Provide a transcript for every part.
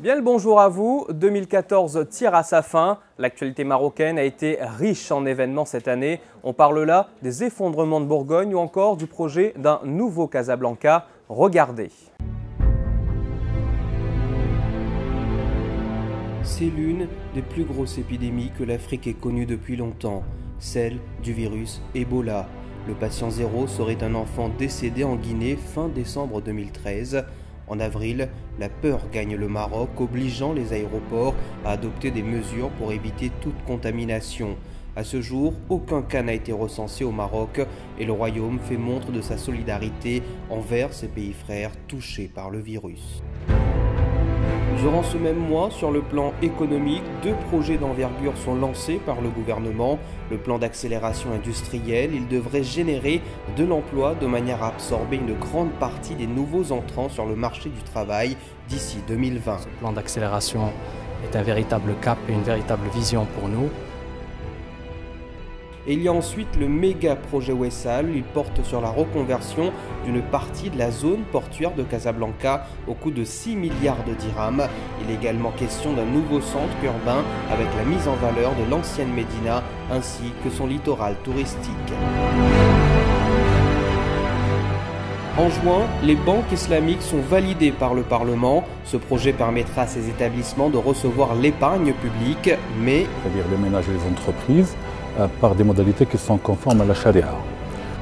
Bien le bonjour à vous, 2014 tire à sa fin. L'actualité marocaine a été riche en événements cette année. On parle là des effondrements de Bourgogne ou encore du projet d'un nouveau Casablanca. Regardez. C'est l'une des plus grosses épidémies que l'Afrique ait connue depuis longtemps, celle du virus Ebola. Le patient zéro serait un enfant décédé en Guinée fin décembre 2013. En avril, la peur gagne le Maroc, obligeant les aéroports à adopter des mesures pour éviter toute contamination. À ce jour, aucun cas n'a été recensé au Maroc et le Royaume fait montre de sa solidarité envers ses pays frères touchés par le virus. Durant ce même mois, sur le plan économique, 2 projets d'envergure sont lancés par le gouvernement. Le plan d'accélération industrielle, il devrait générer de l'emploi de manière à absorber une grande partie des nouveaux entrants sur le marché du travail d'ici 2020. Ce plan d'accélération est un véritable cap et une véritable vision pour nous. Et il y a ensuite le méga projet Wessal. Il porte sur la reconversion d'une partie de la zone portuaire de Casablanca au coût de 6 milliards de dirhams. Il est également question d'un nouveau centre urbain avec la mise en valeur de l'ancienne Médina ainsi que son littoral touristique. En juin, les banques islamiques sont validées par le Parlement. Ce projet permettra à ces établissements de recevoir l'épargne publique, mais... c'est-à-dire les ménages et les entreprises, par des modalités qui sont conformes à la charia.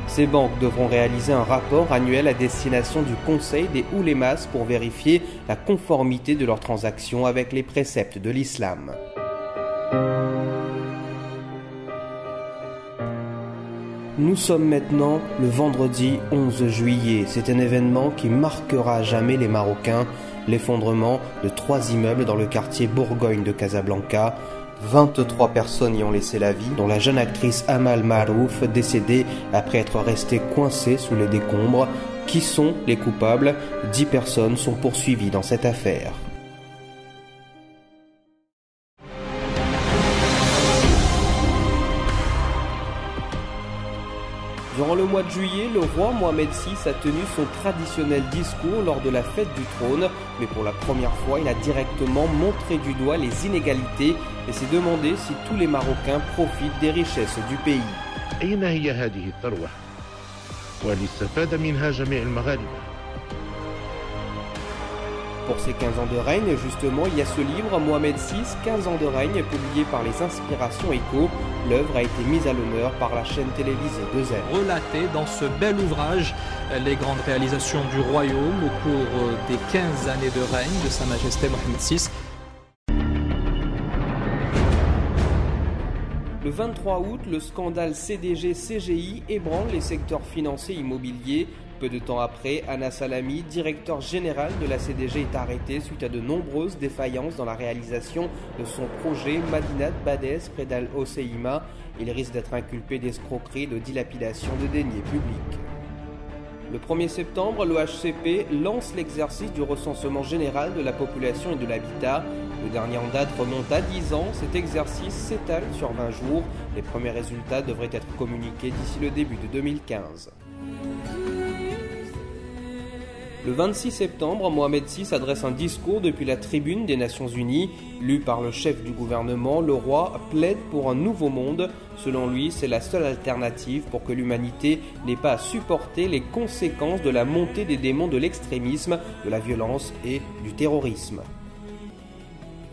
Ces banques devront réaliser un rapport annuel à destination du Conseil des oulémas pour vérifier la conformité de leurs transactions avec les préceptes de l'islam. Nous sommes maintenant le vendredi 11 juillet. C'est un événement qui marquera à jamais les Marocains. L'effondrement de 3 immeubles dans le quartier Bourgogne de Casablanca. 23 personnes y ont laissé la vie, dont la jeune actrice Amal Marouf, décédée après être restée coincée sous les décombres. Qui sont les coupables? 10 personnes sont poursuivies dans cette affaire. Durant le mois de juillet, le roi Mohamed VI a tenu son traditionnel discours lors de la fête du trône, mais pour la première fois, il a directement montré du doigt les inégalités et s'est demandé si tous les Marocains profitent des richesses du pays. Pour ses 15 ans de règne, justement, il y a ce livre, Mohamed VI, 15 ans de règne, publié par les Inspirations Écho. L'œuvre a été mise à l'honneur par la chaîne télévisée 2M. Relater dans ce bel ouvrage les grandes réalisations du royaume au cours des 15 années de règne de Sa Majesté Mohamed VI. Le 23 août, le scandale CDG-CGI ébranle les secteurs financiers et immobiliers. Peu de temps après, Anna Salami, directeur général de la CDG, est arrêté suite à de nombreuses défaillances dans la réalisation de son projet Madinat Badès près d'Al Hoceïma. Il risque d'être inculpé d'escroquerie et de dilapidation de deniers publics. Le 1er septembre, l'OHCP lance l'exercice du recensement général de la population et de l'habitat. Le dernier en date remonte à 10 ans. Cet exercice s'étale sur 20 jours. Les premiers résultats devraient être communiqués d'ici le début de 2015. Le 26 septembre, Mohamed VI adresse un discours depuis la tribune des Nations Unies. Lu par le chef du gouvernement, le roi plaide pour un nouveau monde. Selon lui, c'est la seule alternative pour que l'humanité n'ait pas à supporter les conséquences de la montée des démons de l'extrémisme, de la violence et du terrorisme.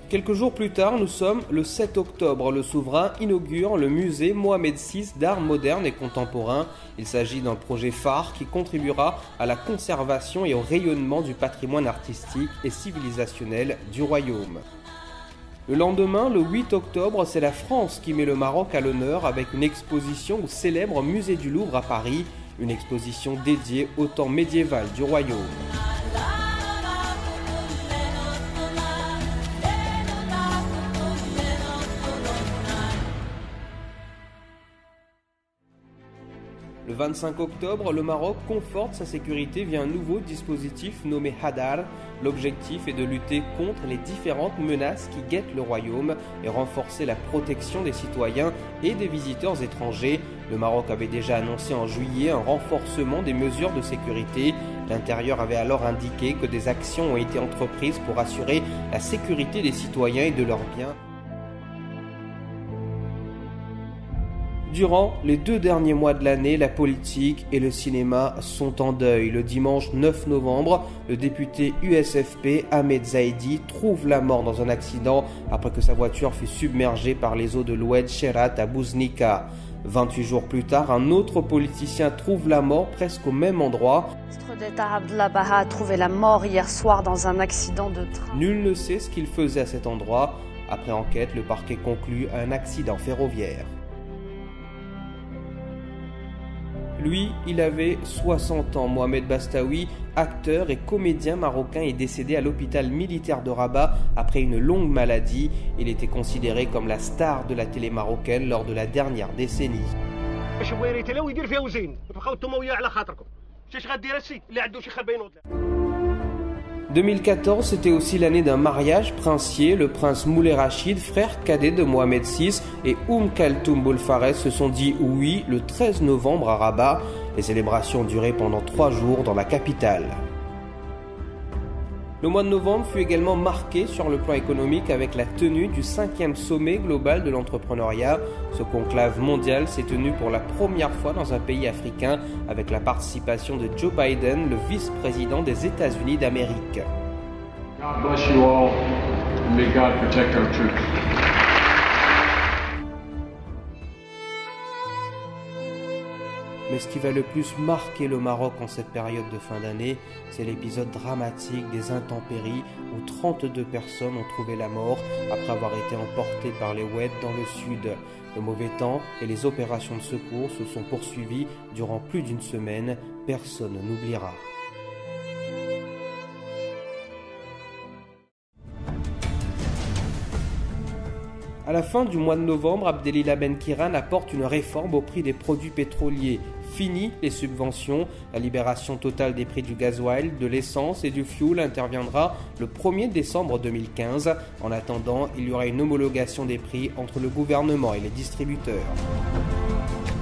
Quelques jours plus tard, nous sommes le 7 octobre. Le souverain inaugure le musée Mohamed VI d'art moderne et contemporain. Il s'agit d'un projet phare qui contribuera à la conservation et au rayonnement du patrimoine artistique et civilisationnel du royaume. Le lendemain, le 8 octobre, c'est la France qui met le Maroc à l'honneur avec une exposition au célèbre musée du Louvre à Paris, une exposition dédiée au temps médiéval du royaume. Le 25 octobre, le Maroc conforte sa sécurité via un nouveau dispositif nommé Hadar. L'objectif est de lutter contre les différentes menaces qui guettent le royaume et renforcer la protection des citoyens et des visiteurs étrangers. Le Maroc avait déjà annoncé en juillet un renforcement des mesures de sécurité. L'Intérieur avait alors indiqué que des actions ont été entreprises pour assurer la sécurité des citoyens et de leurs biens. Durant les 2 derniers mois de l'année, la politique et le cinéma sont en deuil. Le dimanche 9 novembre, le député USFP Ahmed Zaidi trouve la mort dans un accident après que sa voiture fut submergée par les eaux de l'Oued Sherat à Bouznika. 28 jours plus tard, un autre politicien trouve la mort presque au même endroit. Le ministre d'État Abdullah Baha a trouvé la mort hier soir dans un accident de train. Nul ne sait ce qu'il faisait à cet endroit. Après enquête, le parquet conclut un accident ferroviaire. Lui, il avait 60 ans. Mohamed Bastaoui, acteur et comédien marocain, est décédé à l'hôpital militaire de Rabat après une longue maladie. Il était considéré comme la star de la télé marocaine lors de la dernière décennie. 2014, c'était aussi l'année d'un mariage princier. Le prince Moulay Rachid, frère cadet de Mohamed VI, et Kaltoum Bolfarès se sont dit oui le 13 novembre à Rabat. Les célébrations ont duré pendant 3 jours dans la capitale. Le mois de novembre fut également marqué sur le plan économique avec la tenue du 5e sommet global de l'entrepreneuriat. Ce conclave mondial s'est tenu pour la première fois dans un pays africain avec la participation de Joe Biden, le vice-président des États-Unis d'Amérique. God bless you all, and may God protect our troops. Mais ce qui va le plus marquer le Maroc en cette période de fin d'année, c'est l'épisode dramatique des intempéries où 32 personnes ont trouvé la mort après avoir été emportées par les Oued dans le sud. Le mauvais temps et les opérations de secours se sont poursuivies durant plus d'une semaine. Personne n'oubliera. À la fin du mois de novembre, Abdelila Ben-Kiran apporte une réforme au prix des produits pétroliers. Fini les subventions, la libération totale des prix du gasoil, de l'essence et du fioul interviendra le 1er décembre 2015. En attendant, il y aura une homologation des prix entre le gouvernement et les distributeurs.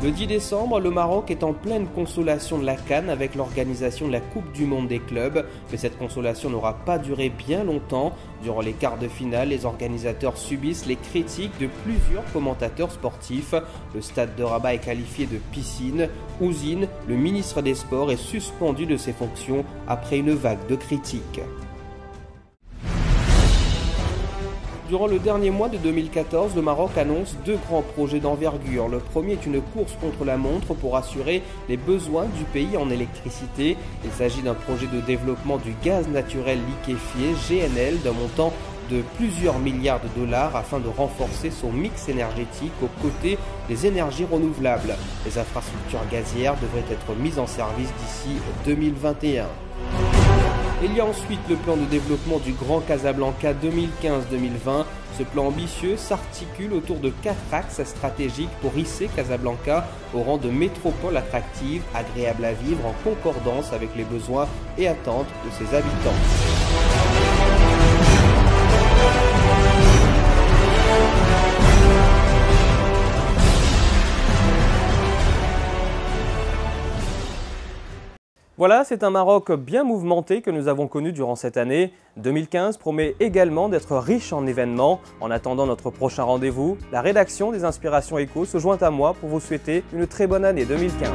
Le 10 décembre, le Maroc est en pleine consolation de la CAN avec l'organisation de la Coupe du Monde des clubs. Mais cette consolation n'aura pas duré bien longtemps. Durant les quarts de finale, les organisateurs subissent les critiques de plusieurs commentateurs sportifs. Le stade de Rabat est qualifié de piscine. Ouzine, le ministre des Sports, est suspendu de ses fonctions après une vague de critiques. Durant le dernier mois de 2014, le Maroc annonce 2 grands projets d'envergure. Le premier est une course contre la montre pour assurer les besoins du pays en électricité. Il s'agit d'un projet de développement du gaz naturel liquéfié, GNL, d'un montant de plusieurs milliards de dollars afin de renforcer son mix énergétique aux côtés des énergies renouvelables. Les infrastructures gazières devraient être mises en service d'ici 2021. Il y a ensuite le plan de développement du Grand Casablanca 2015-2020. Ce plan ambitieux s'articule autour de 4 axes stratégiques pour hisser Casablanca au rang de métropole attractive, agréable à vivre en concordance avec les besoins et attentes de ses habitants. Voilà, c'est un Maroc bien mouvementé que nous avons connu durant cette année. 2015 promet également d'être riche en événements. En attendant notre prochain rendez-vous, la rédaction des Inspirations Éco se joint à moi pour vous souhaiter une très bonne année 2015.